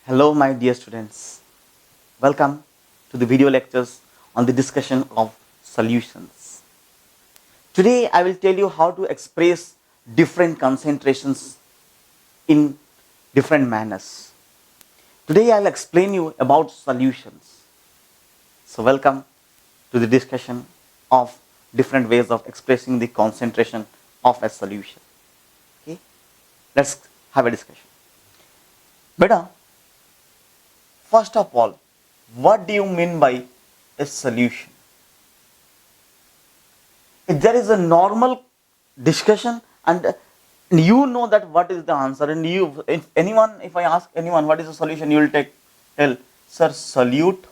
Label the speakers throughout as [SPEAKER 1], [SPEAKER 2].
[SPEAKER 1] Hello, my dear students. Welcome to the video lectures on the discussion of solutions. Today, I will tell you how to express different concentrations in different manners. Today, I'll explain you about solutions. So, welcome to the discussion of different ways of expressing the concentration of a solution. Okay, let's have a discussion. Beta, first of all, what do you mean by a solution? If there is a normal discussion and you know that what is the answer, and if I ask anyone what is the solution, you will tell, sir, solute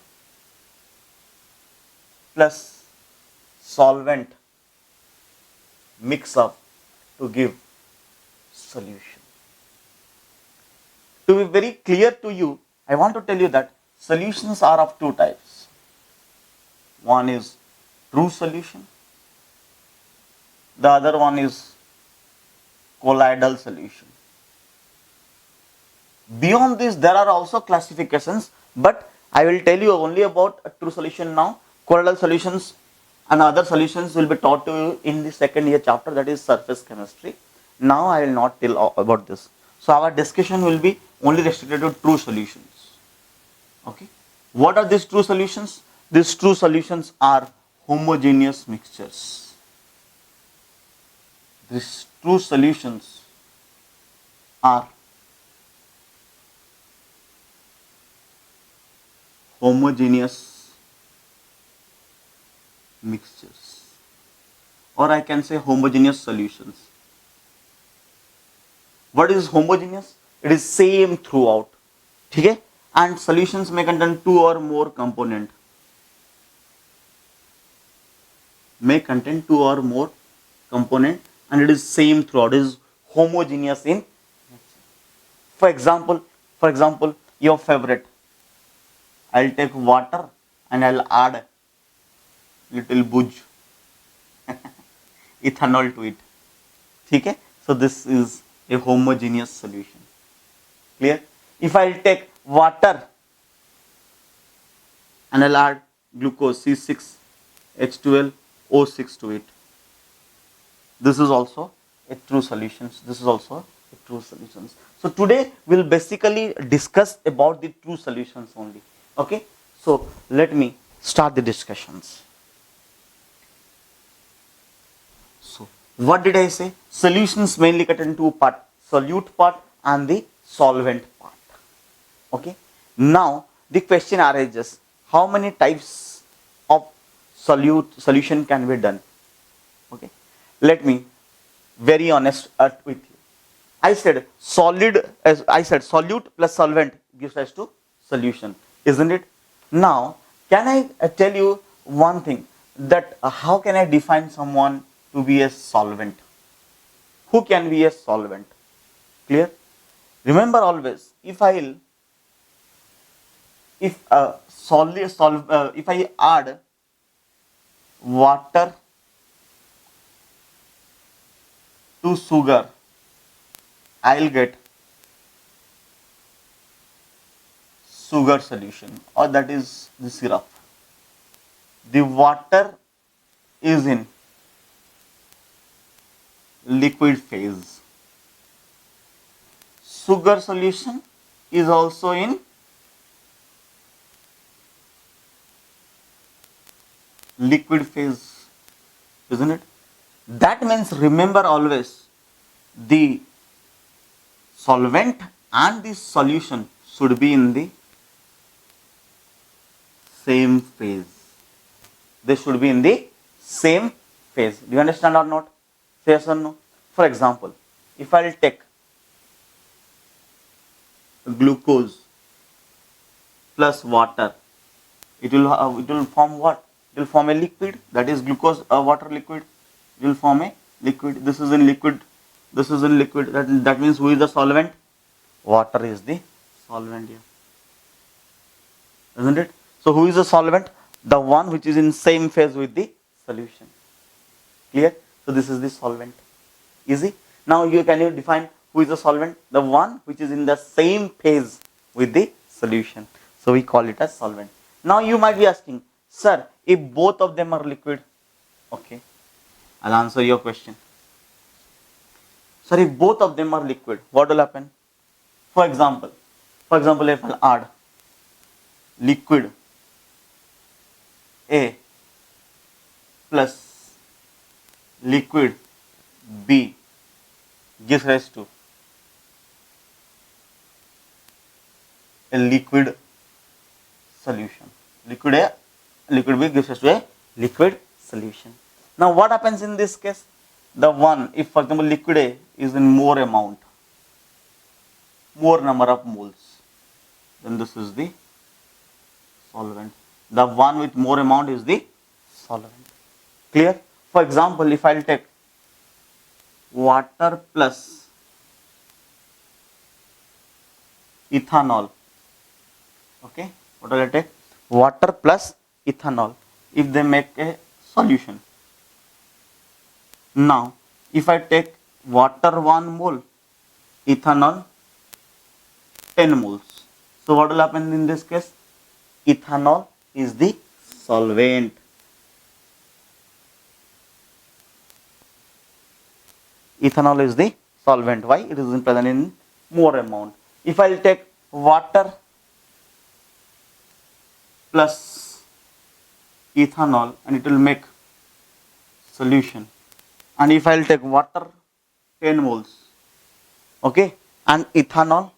[SPEAKER 1] plus solvent mix up to give solution. To be very clear to you, I want to tell you that solutions are of two types. One is true solution, the other one is colloidal solution. Beyond this, there are also classifications, but I will tell you only about a true solution now. Colloidal solutions and other solutions will be taught to you in the second year chapter, that is surface chemistry. Now I will not tell about this. So our discussion will be only restricted to true solutions. Okay. What are these true solutions? These true solutions are homogeneous mixtures. These true solutions are homogeneous mixtures, or I can say homogeneous solutions. What is homogeneous? It is same throughout. Okay? And solutions may contain two or more component. May contain two or more component, and it is same throughout. It is homogeneous in nature. For example, your favorite. I'll take water and I'll add little booze, ethanol to it. Okay? So this is a homogeneous solution. Clear? If I'll take water and I'll add glucose C6H12O6 to it, this is also a true solution. This is also a true solutions. So today we'll basically discuss about the true solutions only. Okay? So let me start the discussions. So what did I say? Solutions mainly contain two parts, solute part and the solvent part. Okay? Now the question arises, how many types of solution can be done? Okay? Let me very honest with you. I said solute plus solvent gives rise to solution, isn't it? Now, can I tell you one thing, that how can I define someone to be a solvent? Who can be a solvent? Clear? Remember always, if I add water to sugar, I'll get sugar solution, or that is the syrup. The water is in liquid phase. Sugar solution is also in liquid phase, isn't it? That means, remember always, the solvent and the solution should be in the same phase. They should be in the same phase. Do you understand or not? Say yes or no. For example, if I will take glucose plus water, it will form what? It will form a liquid. That is glucose water liquid. It will form a liquid. This is in liquid. This is in liquid. That means, who is the solvent? Water is the solvent here, isn't it? So who is the solvent? The one which is in same phase with the solution. Clear? So this is the solvent. Easy. Now can you define who is the solvent? The one which is in the same phase with the solution. So we call it as solvent. Now you might be asking, sir, if both of them are liquid, okay, I'll answer your question. Sir, if both of them are liquid, what will happen? For example, if I'll add liquid A plus liquid B gives rise to a liquid solution. Liquid A, liquid B gives rise to a liquid solution. Now what happens in this case? The one, if for example liquid A is in more amount, more number of moles, then this is the solvent. The one with more amount is the solvent. Clear? For example, if I'll take water plus ethanol, okay, what will I take? Water plus ethanol, if they make a solution. Now, if I take water 1 mole, ethanol 10 moles. So what will happen in this case? Ethanol is the solvent. Ethanol is the solvent. Why? It is present in more amount. If I will take water plus ethanol and it will make solution. And if I will take water 10 moles, okay, and ethanol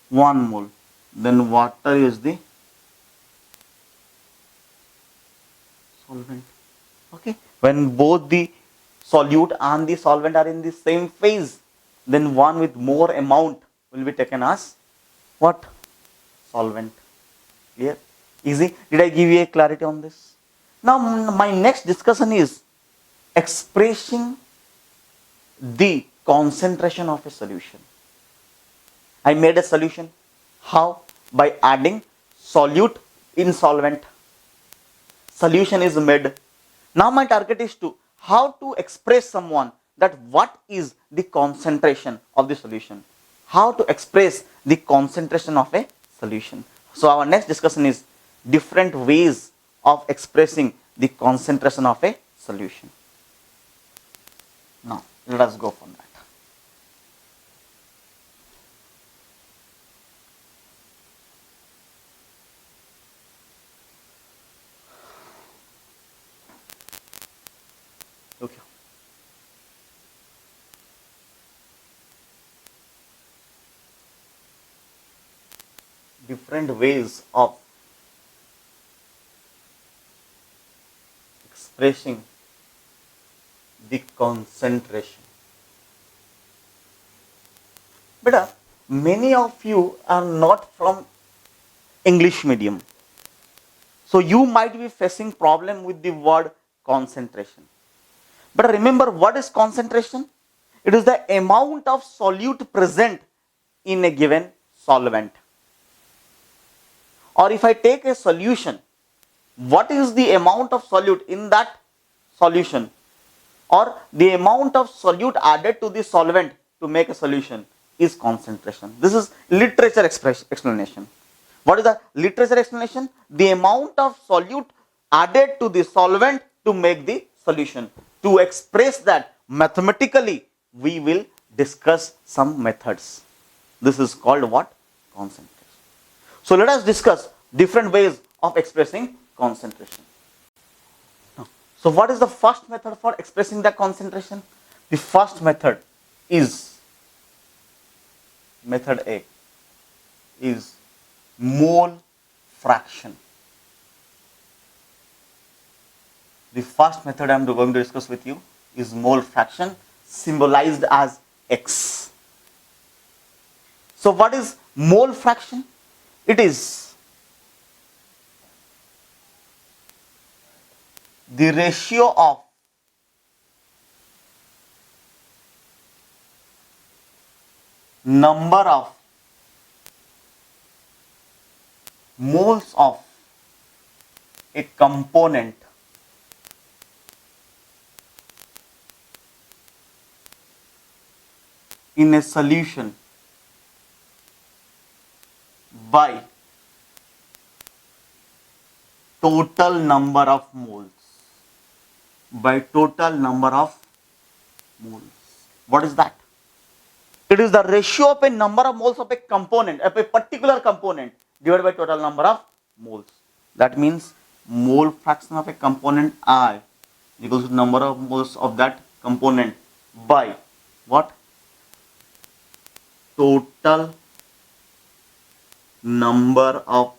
[SPEAKER 1] 1 mole, then water is the solvent. Okay, when both the solute and the solvent are in the same phase, then one with more amount will be taken as what? Solvent. Clear? Easy? Did I give you a clarity on this? Now my next discussion is expressing the concentration of a solution. I made a solution. How? By adding solute in solvent. Solution is made. Now my target is to how to express someone that what is the concentration of the solution. How to express the concentration of a solution. So our next discussion is different ways of expressing the concentration of a solution. Now let us go from that. Okay. Different ways of expressing the concentration. But many of you are not from English medium. So you might be facing problem with the word concentration. But remember, what is concentration? It is the amount of solute present in a given solvent. Or if I take a solution, what is the amount of solute in that solution? Or the amount of solute added to the solvent to make a solution is concentration. This is literature explanation. What is the literature explanation? The amount of solute added to the solvent to make the solution. To express that mathematically, we will discuss some methods. This is called what? Concentration. So let us discuss different ways of expressing concentration. So what is the first method for expressing the concentration? The first method is method A, is mole fraction. The first method I am going to discuss with you is mole fraction, symbolized as X. So what is mole fraction? It is the ratio of number of moles of a component in a solution by total number of moles. By total number of moles. What is that? It is the ratio of a number of moles of a component, of a particular component, divided by total number of moles. That means mole fraction of a component I equals to number of moles of that component by what? Total number of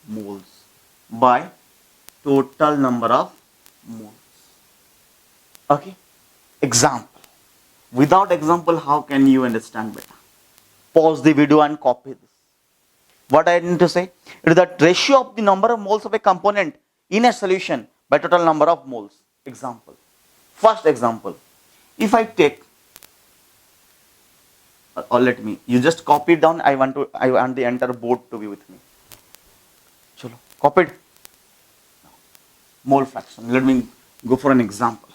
[SPEAKER 1] moles by total number of moles. Okay. Example. Without example, how can you understand better? Pause the video and copy this. What I need to say? It is the ratio of the number of moles of a component in a solution by total number of moles. Example. First example. If I take, or let me, you just copy it down. I want the entire board to be with me. Chalo, copied. Mole fraction. Let me go for an example.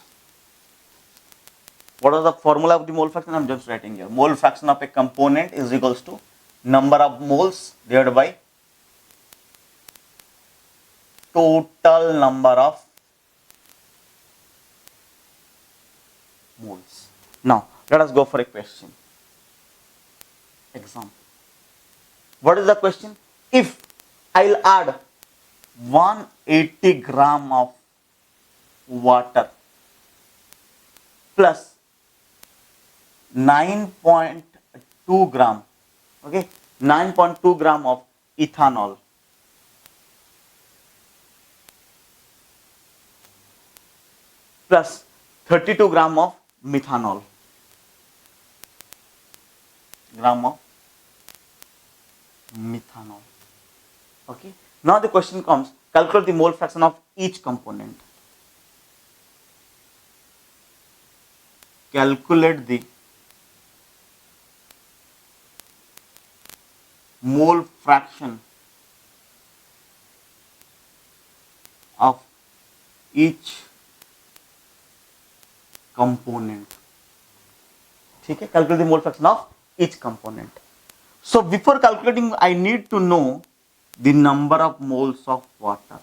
[SPEAKER 1] What is the formula of the mole fraction? I am just writing here. Mole fraction of a component is equals to number of moles divided by total number of moles. Now, let us go for a question. Example. What is the question? If I'll add 180 gram of water plus 9.2 gram, okay, 9.2 gram of ethanol plus 32 gram of methanol, okay. Now the question comes, calculate the mole fraction of each component. Calculate the mole fraction of each component. ठीक है, calculate the mole fraction of each component. So before calculating, I need to know the number of moles of water.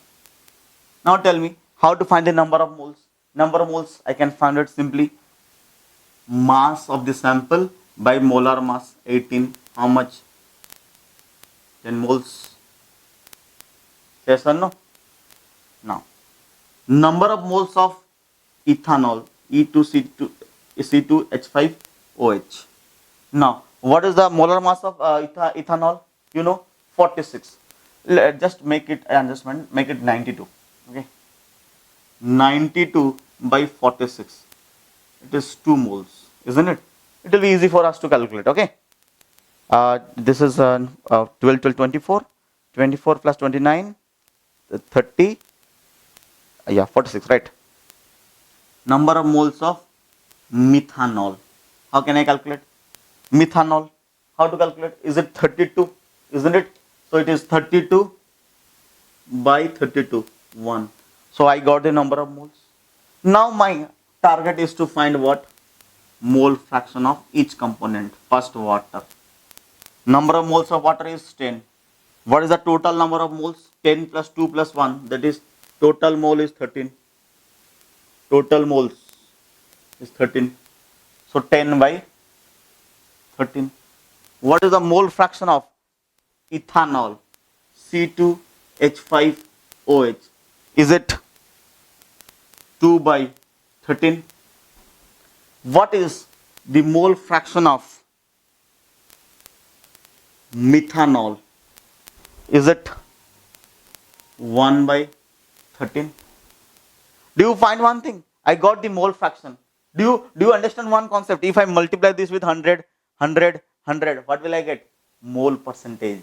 [SPEAKER 1] Now tell me how to find the number of moles. Number of moles, I can find it simply mass of the sample by molar mass 18. How much? 10 moles. Yes or no? Now, number of moles of ethanol, E2C2H5OH. Now, what is the molar mass of ethanol? You know, 46. Just make it adjustment, make it 92. Okay, 92 by 46. It is 2 moles, isn't it? It will be easy for us to calculate. Okay. This is 12, 24. 24 plus 29, 30. Yeah, 46, right? Number of moles of methanol. How can I calculate? Methanol. How to calculate? Is it 32? Isn't it? So it is 32 by 32, 1. So I got the number of moles. Now my target is to find what? Mole fraction of each component. First, water. Number of moles of water is 10. What is the total number of moles? 10 plus 2 plus 1. That is, total mole is 13. Total moles is 13. So 10 by 13. What is the mole fraction of ethanol? C2H5OH. Is it 2 by 13? What is the mole fraction of methanol? Is it 1 by 13? Do you find one thing? I got the mole fraction. Do you understand one concept? If I multiply this with 100, 100, 100, what will I get? Mole percentage.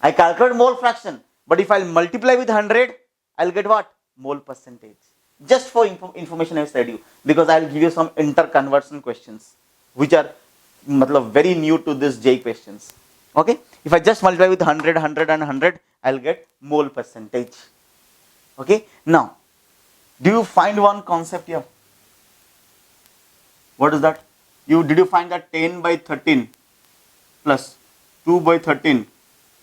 [SPEAKER 1] I calculate mole fraction, but if I multiply with 100, I'll get what? Mole percentage. Just for information I said you, because I'll give you some interconversion questions, which are very new to this J questions. Okay, if I just multiply with 100, 100 and 100, I'll get mole percentage. Okay, now, do you find one concept here? What is that? Did you find that 10 by 13 plus 2 by 13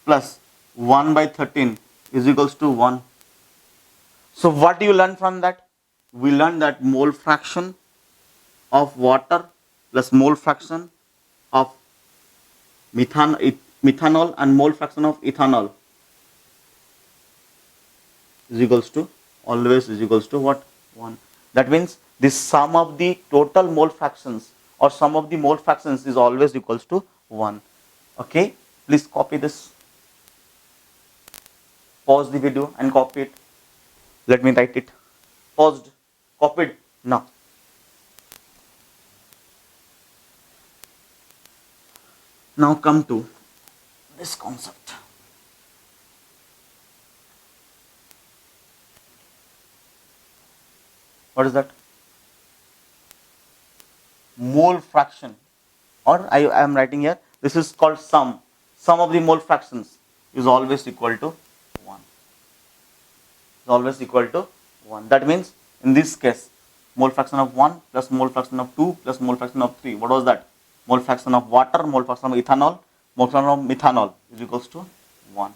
[SPEAKER 1] plus 1 by 13 is equals to 1. So what do you learn from that? We learn that mole fraction of water plus mole fraction of methanol and mole fraction of ethanol is equals to always is equals to what? 1. That means the sum of the total mole fractions or sum of the mole fractions is always equals to 1. Okay, please copy this. Pause the video and copy it. Let me write it. Paused, copied. Now come to this concept. What is that? Mole fraction, or I am writing here, this is called sum. Sum of the mole fractions is always equal to 1. Is always equal to 1. That means in this case, mole fraction of 1 plus mole fraction of 2 plus mole fraction of 3. What was that? Mole fraction of water, mole fraction of ethanol, mole fraction of methanol is equals to 1.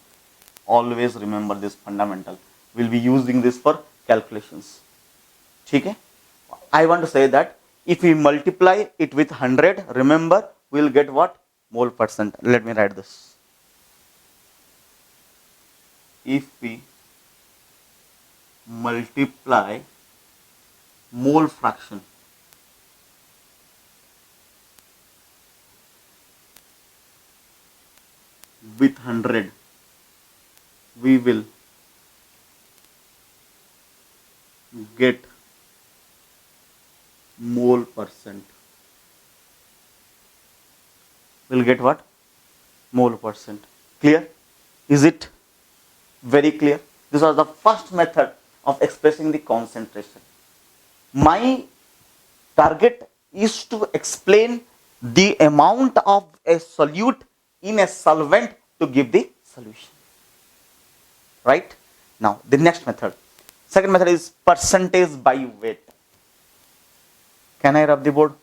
[SPEAKER 1] Always remember this fundamental. We'll be using this for calculations. Okay? I want to say that if we multiply it with 100, remember we will get what? Mole percent. Let me write this. If we multiply mole fraction with 100, we will get mole percent. We'll get what? Mole percent. Clear? Is it very clear? This was the first method of expressing the concentration. My target is to explain the amount of a solute in a solvent to give the solution. Right? Now, the next method. Second method is percentage by weight. Can I rub the board?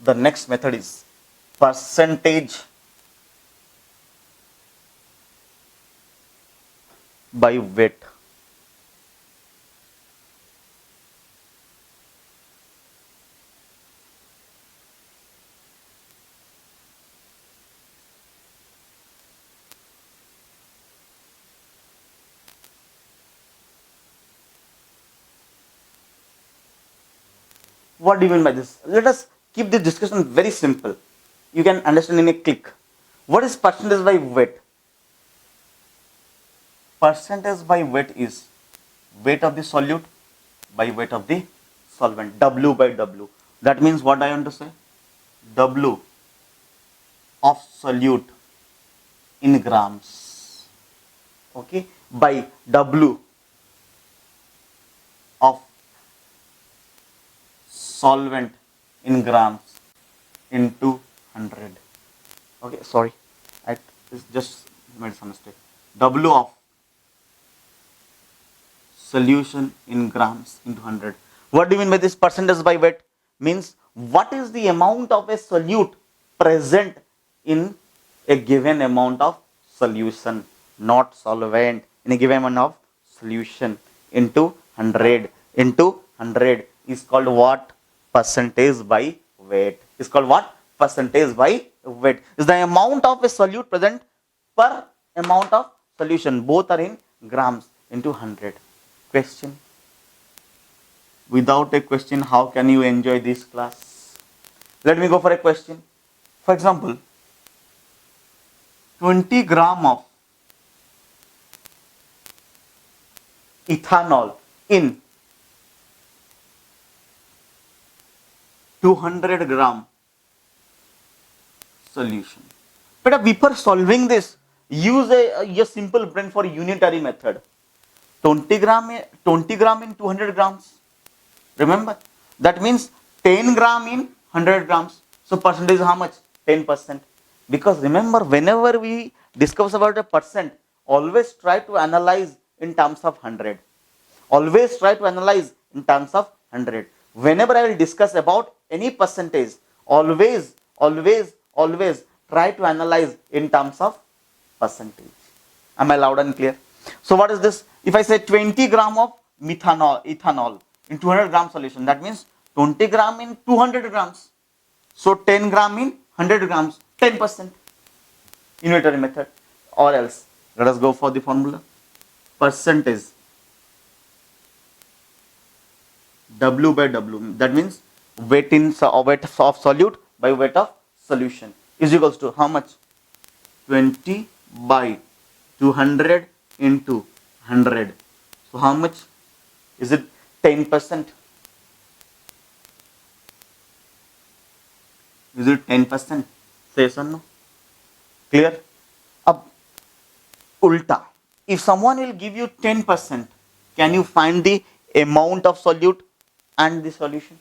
[SPEAKER 1] The next method is percentage by weight. What do you mean by this? Let us keep this discussion very simple. You can understand in a click. What is percentage by weight? Percentage by weight is weight of the solute by weight of the solvent. W by W. That means what I want to say? W of solute in grams. Okay. By W of solvent in grams into 100. Okay, sorry, I just made some mistake. W of solution in grams into 100. What do you mean by this percentage by weight? Means what is the amount of a solute present in a given amount of solution, not solvent, in a given amount of solution into 100 is called what? Percentage by weight. Is called what? Percentage by weight. Is the amount of a solute present per amount of solution. Both are in grams into 100. Question? Without a question, how can you enjoy this class? Let me go for a question. For example, 20 gram of ethanol in 200 gram solution. But before solving this, use a simple brain for unitary method. 20 gram in 200 grams. Remember, that means 10 gram in 100 grams. So percentage is how much? 10%. Because remember, whenever we discuss about a percent, always try to analyze in terms of 100. Always try to analyze in terms of 100. Whenever I will discuss about any percentage, always, always, always try to analyze in terms of percentage. Am I loud and clear? So what is this? If I say 20 gram of ethanol in 200 gram solution, that means 20 gram in 200 grams. So 10 gram in 100 grams, 10%. Unitary method. Or else, let us go for the formula. Percentage W by W, that means weight of solute by weight of solution is equals to how much? 20 by 200 into 100. So how much is it? 10%. Is it 10%? Say yes or no? Clear? Ab ulta. If someone will give you 10%, can you find the amount of solute and the solution?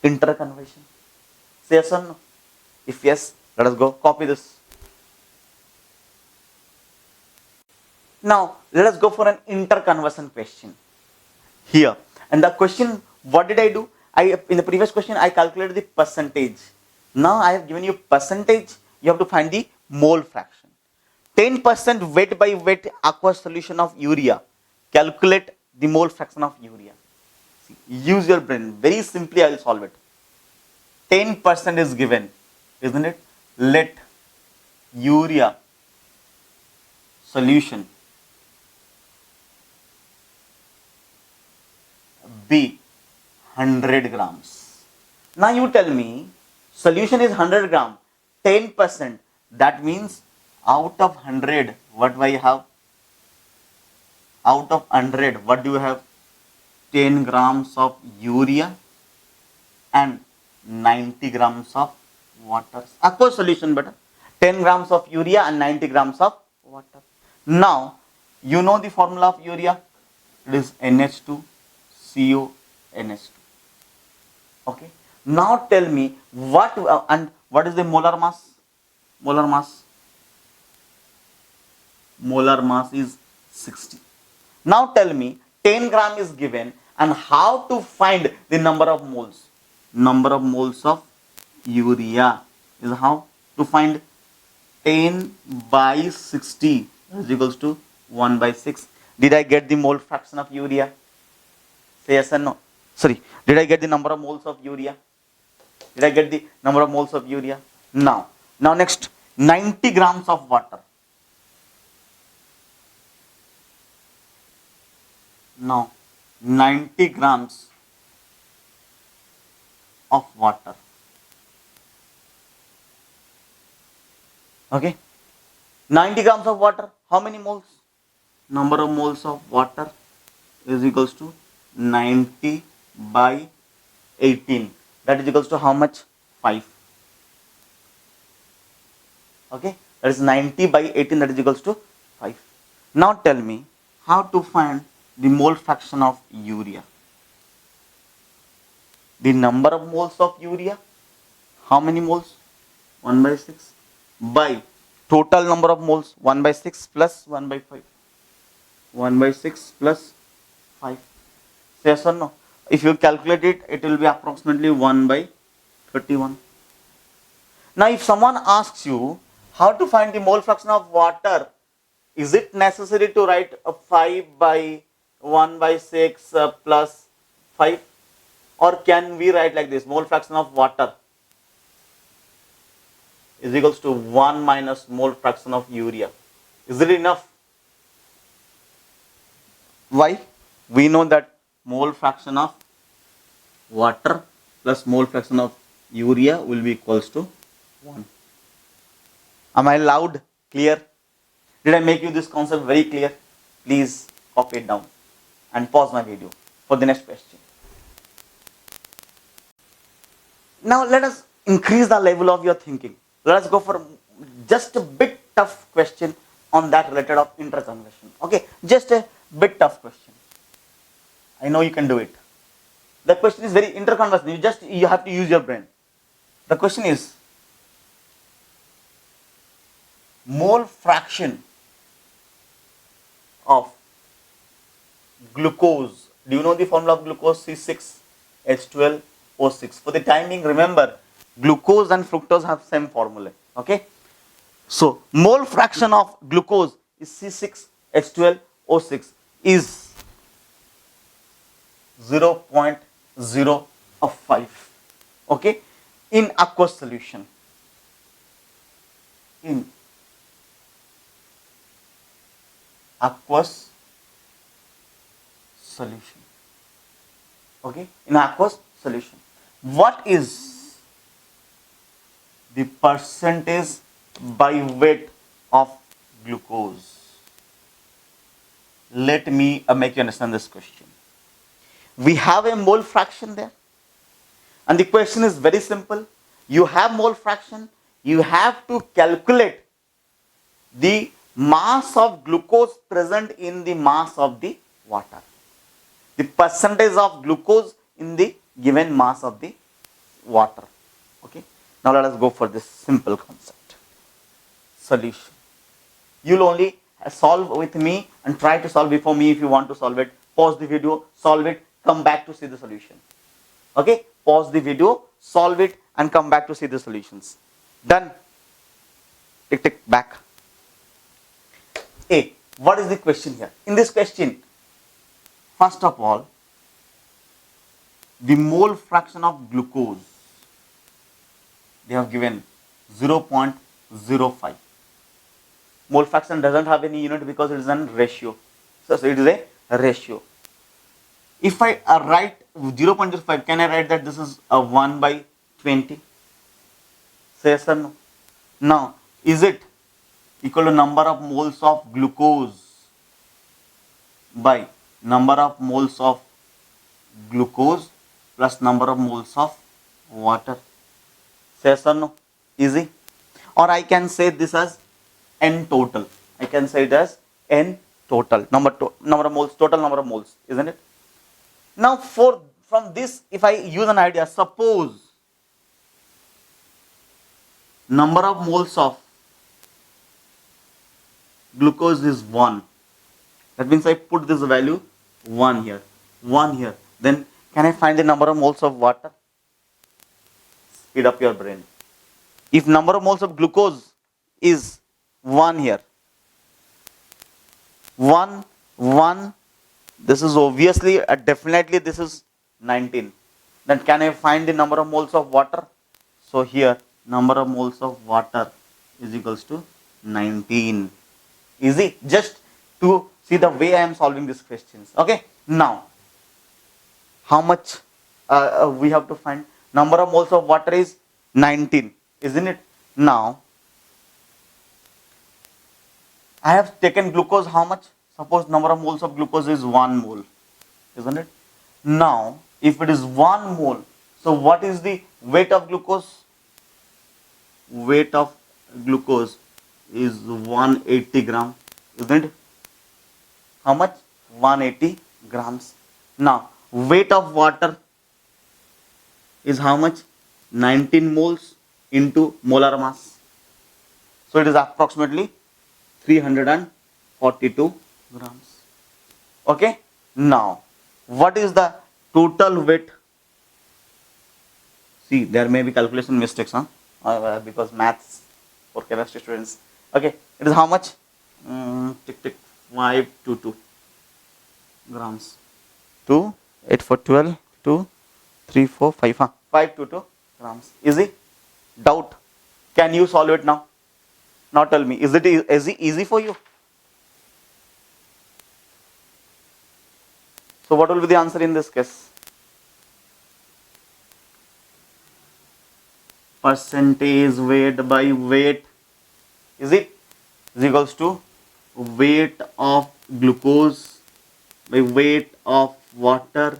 [SPEAKER 1] Interconversion. Say yes or no? If yes, let us go copy this. Now, let us go for an interconversion question here. And the question, what did I do? In the previous question, I calculated the percentage. Now, I have given you percentage. You have to find the mole fraction. 10% weight by weight aqueous solution of urea. Calculate the mole fraction of urea. See, use your brain. Very simply, I will solve it. 10% is given, isn't it? Let urea solution be 100 grams. Now you tell me, solution is 100 gram, 10%. That means out of 100, what do I have? Out of 100, what do you have? 10 grams of urea and 90 grams of water. Aqueous solution better. 10 grams of urea and 90 grams of water. Now, you know the formula of urea. It is NH2 CO NH2. Okay. Now tell me what is the molar mass? Molar mass. Molar mass is 60. Now tell me 10 gram is given and how to find the number of moles? Number of moles of urea is how to find 10 by 60 is equals to 1 by 6. Did I get the mole fraction of urea? Say yes or no. Sorry, did I get the number of moles of urea? Did I get the number of moles of urea? Now next 90 grams of water. Now 90 grams of water. Okay. 90 grams of water. How many moles? Number of moles of water is equals to 90 by 18. That is equals to how much? 5. Okay. That is 90 by 18. That is equals to 5. Now tell me how to find the mole fraction of urea. The number of moles of urea. How many moles? 1 by 6 by total number of moles 1 by 6 plus 1 by 5. 1 by 6 plus 5. Yes or no? If you calculate it, it will be approximately 1 by 31. Now if someone asks you how to find the mole fraction of water, is it necessary to write a 5 by 1 by 6 plus 5? Or can we write like this, mole fraction of water is equals to 1 minus mole fraction of urea. Is it enough? Why? We know that mole fraction of water plus mole fraction of urea will be equals to 1. Am I loud? Clear? Did I make you this concept very clear? Please copy it down and pause my video for the next question. Now let us increase the level of your thinking. Let us go for just a bit tough question on that related of interconversion. Okay, just a bit tough question. I know you can do it. The question is very interconversion. You have to use your brain. The question is mole fraction of glucose. Do you know the formula of glucose? C6H12O6. For the timing, remember Glucose and fructose have same formula. Okay. So mole fraction of glucose is C6H12O6 is 0.005. Okay. In aqueous solution. In aqueous solution. Okay. In aqueous solution. What is the percentage by weight of glucose? Let me make you understand this question. We have a mole fraction there, and the question is very simple. You have mole fraction, you have to calculate the mass of glucose present in the mass of the water, the percentage of glucose in the given mass of the water. Okay. Now let us go for this simple concept. Solution. You'll only solve with me and try to solve before me if you want to solve it. Pause the video, solve it, come back to see the solution. Okay. Pause the video, solve it, and come back to see the solutions. Done. Tick tick back. A. What is the question here? In this question, first of all, the mole fraction of glucose, they have given 0.05. Mole fraction doesn't have any unit because it is a ratio. So it is a ratio. If I write 0.05, can I write that this is a 1 by 20? Say yes or no? Now, is it equal to number of moles of glucose by number of moles of glucose plus number of moles of water? Say yes or no? Easy. Or I can say this as N total. I can say it as N total. Number of moles, total number of moles, isn't it? Now from this, if I use an idea, suppose number of moles of glucose is 1. That means I put this value 1 here, 1 here. Then can I find the number of moles of water? Speed up your brain. If number of moles of glucose is 1 here, 1, 1, this is obviously, definitely this is 19. Then can I find the number of moles of water? So here, number of moles of water is equals to 19. Easy, just to see the way I am solving these questions. Okay, now, how much we have to find? Number of moles of water is 19, isn't it? Now, I have taken glucose, how much? Suppose number of moles of glucose is 1 mole, isn't it? Now, if it is 1 mole, so what is the weight of glucose? Weight of glucose is 180 gram, isn't it? How much? 180 grams. Now, weight of water is how much? 19 moles into molar mass. So, it is approximately 342 grams. Okay. Now, what is the total weight? See, there may be calculation mistakes, because maths for chemistry students. Okay, it is how much? Tick tick, 522 grams. 2, 8 for 12, 2, 3, 4, 5, 522 grams. Easy? Doubt? Can you solve it now? Now tell me, is it easy for you? So what will be the answer in this case? Percentage weight by weight, is it? Is equals to weight of glucose by weight of water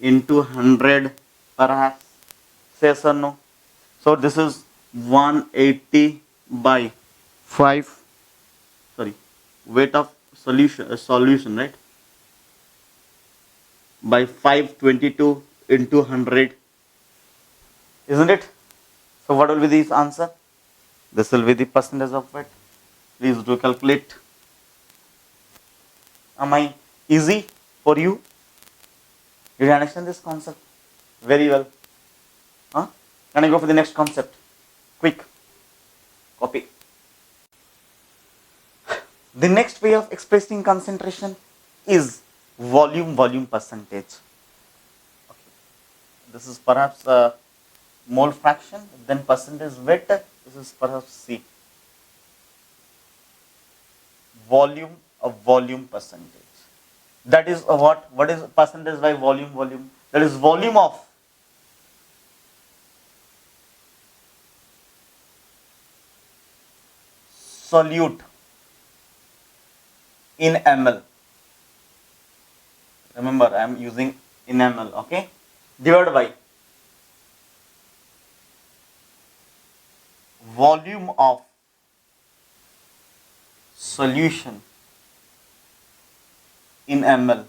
[SPEAKER 1] into 100 perhaps. Say yes or no? So this is 180 by 5, sorry, weight of solution, right? By 522 into 100, isn't it? So what will be the answer? This will be the percentage of weight. Please do calculate. Am I easy for you? Did you understand this concept? Very well. Huh? Can I go for the next concept? Quick. Copy. The next way of expressing concentration is volume percentage. Okay. This is perhaps a mole fraction, then percentage weight. This is perhaps C. Volume percentage. That is what? What is percentage by volume? Volume. That is volume of solute in ml. Remember, I am using in ml. Okay. Divided by volume of solution in ml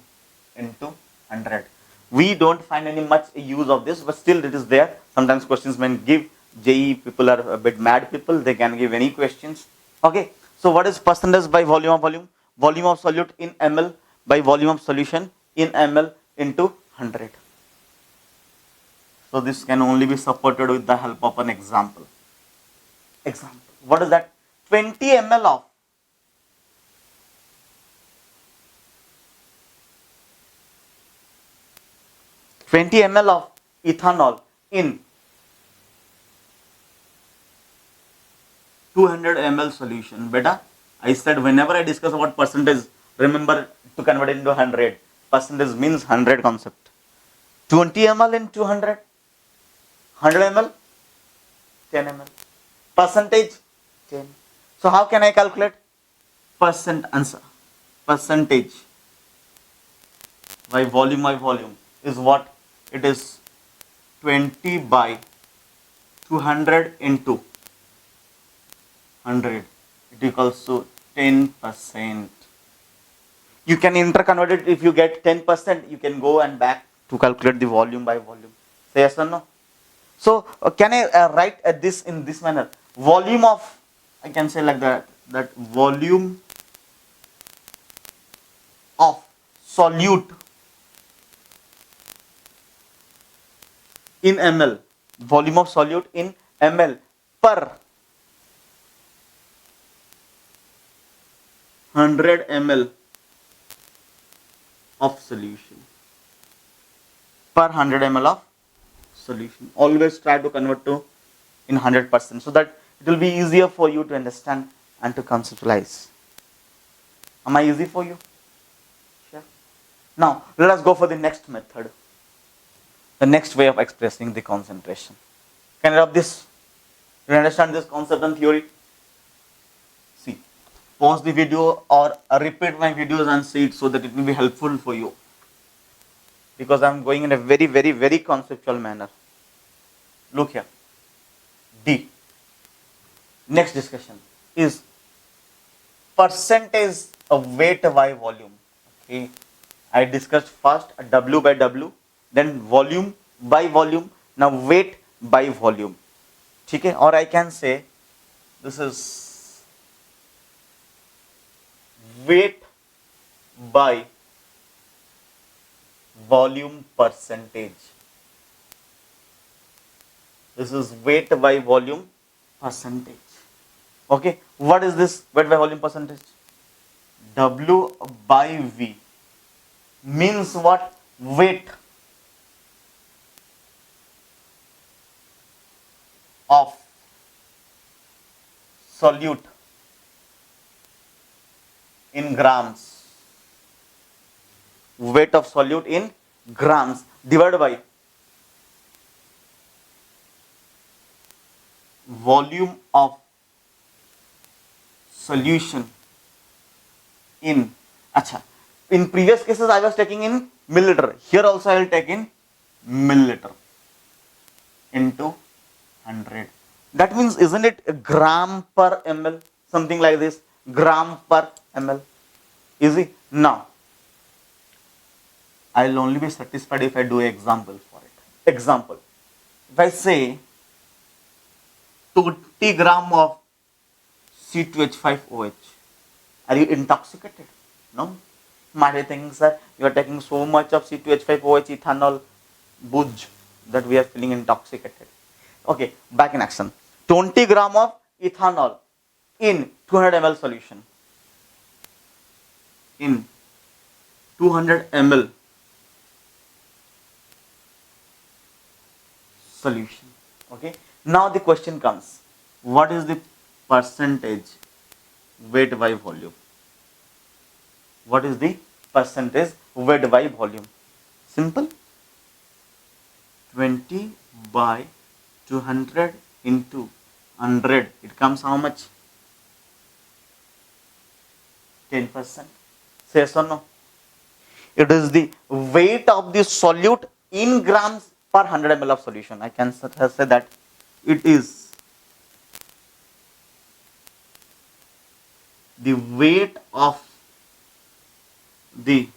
[SPEAKER 1] into 100. We don't find any much use of this, but still it is there. Sometimes questions may give. JE people are a bit mad people. They can give any questions. Okay. So what is percentage by volume of volume? Volume of solute in ml by volume of solution in ml into 100. So this can only be supported with the help of an example. Example. What is that? 20 ml of 20 ml of ethanol in 200 ml solution. Beta, I said whenever I discuss about percentage, remember to convert it into 100. Percentage means 100 concept. 20 ml in 200, 100 ml, 10 ml. Percentage 10. So how can I calculate? Percent answer. Percentage by volume is what? It is 20 by 200 into 100. It equals to 10%. You can interconvert it. If you get 10%, you can go and back to calculate the volume by volume. Say yes or no? So can I write this in this manner? Volume of, I can say like that volume of solute in ml, volume of solute in ml per 100 ml of solution. Per 100 ml of solution. Always try to convert to in 100% so that it will be easier for you to understand and to conceptualize. Am I easy for you? Sure. Now let us go for the next method. The next way of expressing the concentration. Can you rub this? Do you understand this concept and theory? See, pause the video or repeat my videos and see it so that it will be helpful for you. Because I am going in a very conceptual manner. Look here. D. Next discussion is percentage of weight by volume. Okay. I discussed first W by W, then volume by volume, now weight by volume. Okay? Or I can say this is weight by volume percentage. This is weight by volume percentage. Okay, what is this weight by volume percentage? W by V means what? Weight of solute in grams. Weight of solute in grams divided by volume of solution in, in previous cases I was taking in milliliter. Here also I will take in milliliter into 100. That means, isn't it a gram per ml? Something like this, gram per ml. Easy. Now, I will only be satisfied if I do an example for it. Example. If I say 20 gram of C2H5OH, are you intoxicated? No. Might be thinking, sir, you are taking so much of C2H5OH ethanol booze that we are feeling intoxicated. Okay, back in action. 20 gram of ethanol in 200 ml solution. In 200 ml solution. Okay. Now the question comes, what is the percentage weight by volume? What is the percentage weight by volume? Simple. 20 by 200 into 100. It comes how much? 10%. Say yes or no? It is the weight of the solute in grams per 100 ml of solution. I can say that it is the weight of the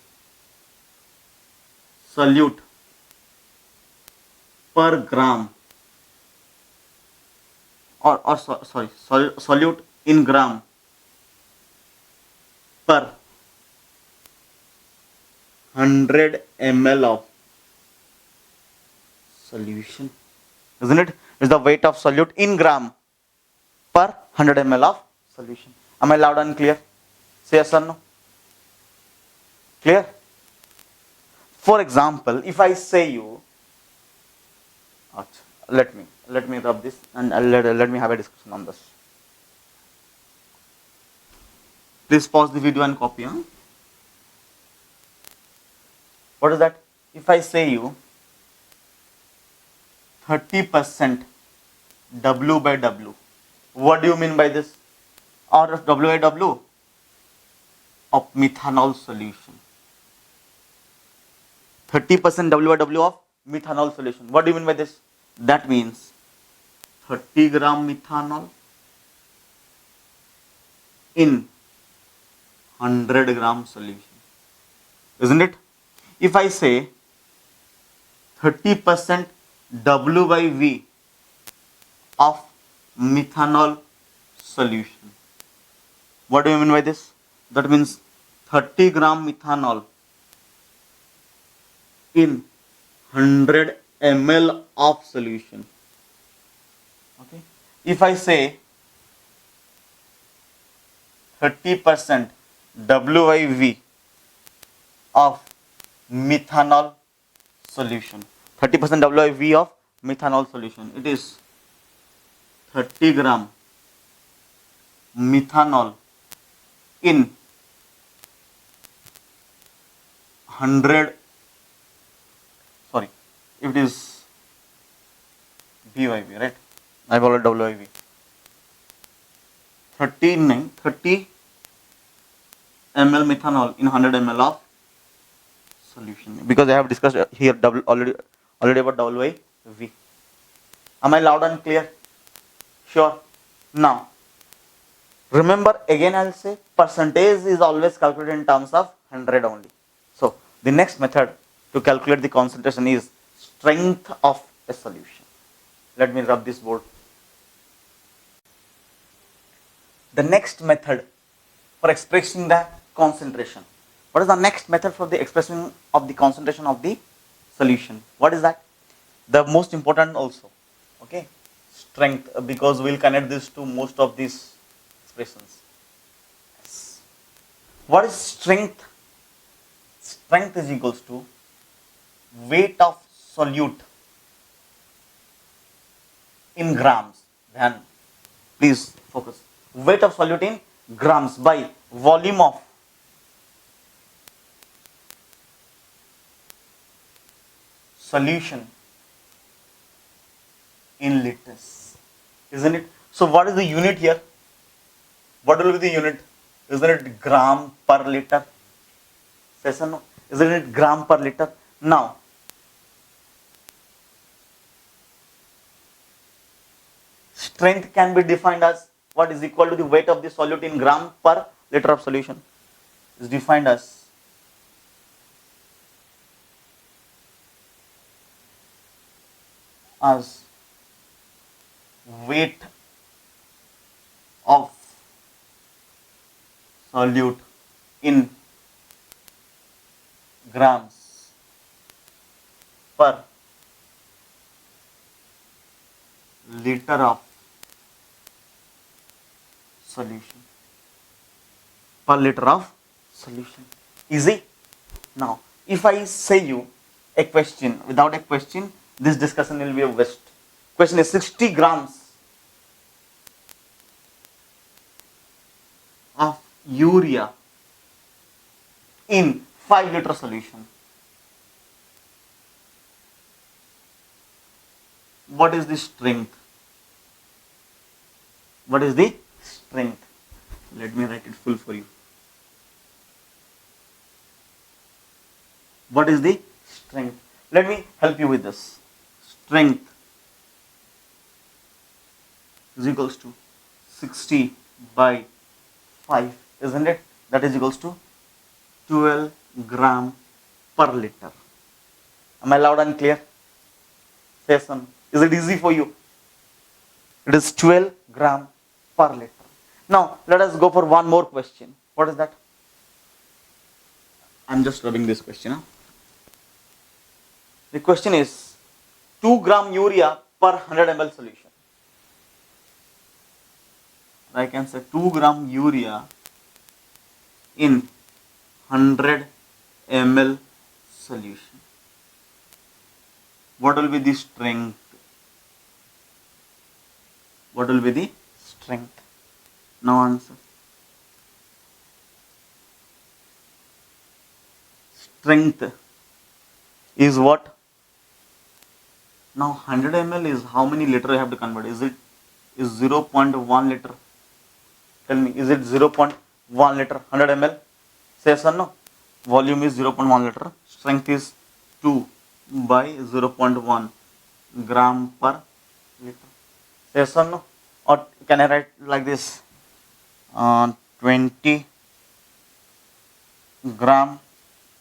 [SPEAKER 1] solute per gram solute in gram per 100 ml of solution. Isn't it? Is the weight of solute in gram per 100 ml of solution. Am I loud and clear? Say yes or no? Clear? For example, if I say you, let me rub this and let me have a discussion on this. Please pause the video and copy. Huh? What is that? If I say you 30% W by W, what do you mean by this? Or of W by W of methanol solution. 30% W by W of methanol solution. What do you mean by this? That means 30 gram methanol in 100 gram solution. Isn't it? If I say 30% W by V of methanol solution. What do you mean by this? That means 30 gram methanol in 100 ml of solution. Okay. If I say 30% WIV of methanol solution. 30% WIV of methanol solution. It is 30 gram methanol in 100, sorry, if it is BYV, right? I have already WIV. 30 ml methanol in 100 ml of solution, because I have discussed here already about WIV. Am I loud and clear? Sure. Now, remember again I'll say percentage is always calculated in terms of 100 only. So, the next method to calculate the concentration is strength of a solution. Let me rub this board. The next method for expressing the concentration. What is the next method for the expression of the concentration of the solution? What is that? The most important also. Okay. Strength, because we'll connect this to most of these expressions. Yes. What is strength? Strength is equals to weight of solute in grams. Then please focus. Weight of solute in grams by volume of solution in liters. Isn't it? So what is the unit here? What will be the unit? Isn't it gram per liter? Yes or no? Isn't it gram per liter? Now, strength can be defined as what is equal to the weight of the solute in gram per liter of solution. Is defined as weight of solute in grams per liter of solution. Per liter of solution. Easy? Now, if I say you a question, without a question, this discussion will be a waste. Question is 60 grams of urea in 5-liter solution. What is the strength? What is the strength? Let me write it full for you. What is the strength? Let me help you with this. Strength is equals to 60 by 5, isn't it? That is equals to 12 gram per liter. Am I loud and clear? Say son. Is it easy for you? It is 12 gram per liter. Now, let us go for one more question. What is that? I'm just rubbing this question. The question is 2 gram urea per 100 ml solution. I can say 2 gram urea in 100 ml solution. What will be the strength? What will be the strength? Now answer. Strength is what? Now 100 ml is how many liter you have to convert? Is 0.1 liter? Tell me, is it 0.1 liter 100 ml? Say yes or no? Volume is 0.1 liter. Strength is 2 by 0.1 gram per liter. Say yes or no? Or can I write like this? 20 gram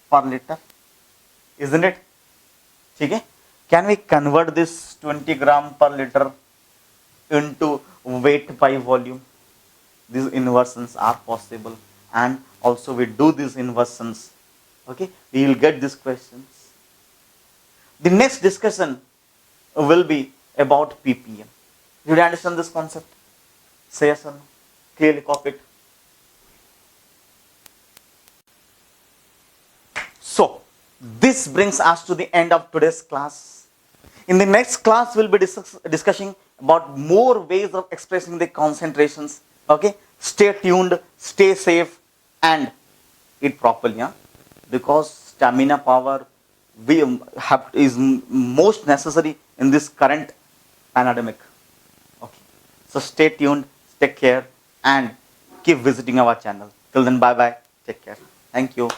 [SPEAKER 1] per liter. Isn't it? Okay? Can we convert this 20 gram per liter into weight by volume? These inversions are possible, and also we do these inversions. Okay, we will get these questions. The next discussion will be about ppm. Did you understand this concept? Say yes or no. Clearly copy it. So, this brings us to the end of today's class. In the next class, we'll be discussing about more ways of expressing the concentrations. Okay, stay tuned, stay safe, and eat properly. Because stamina power is most necessary in this current pandemic. Okay, so stay tuned, take care, and keep visiting our channel. Till then, bye bye. Take care. Thank you.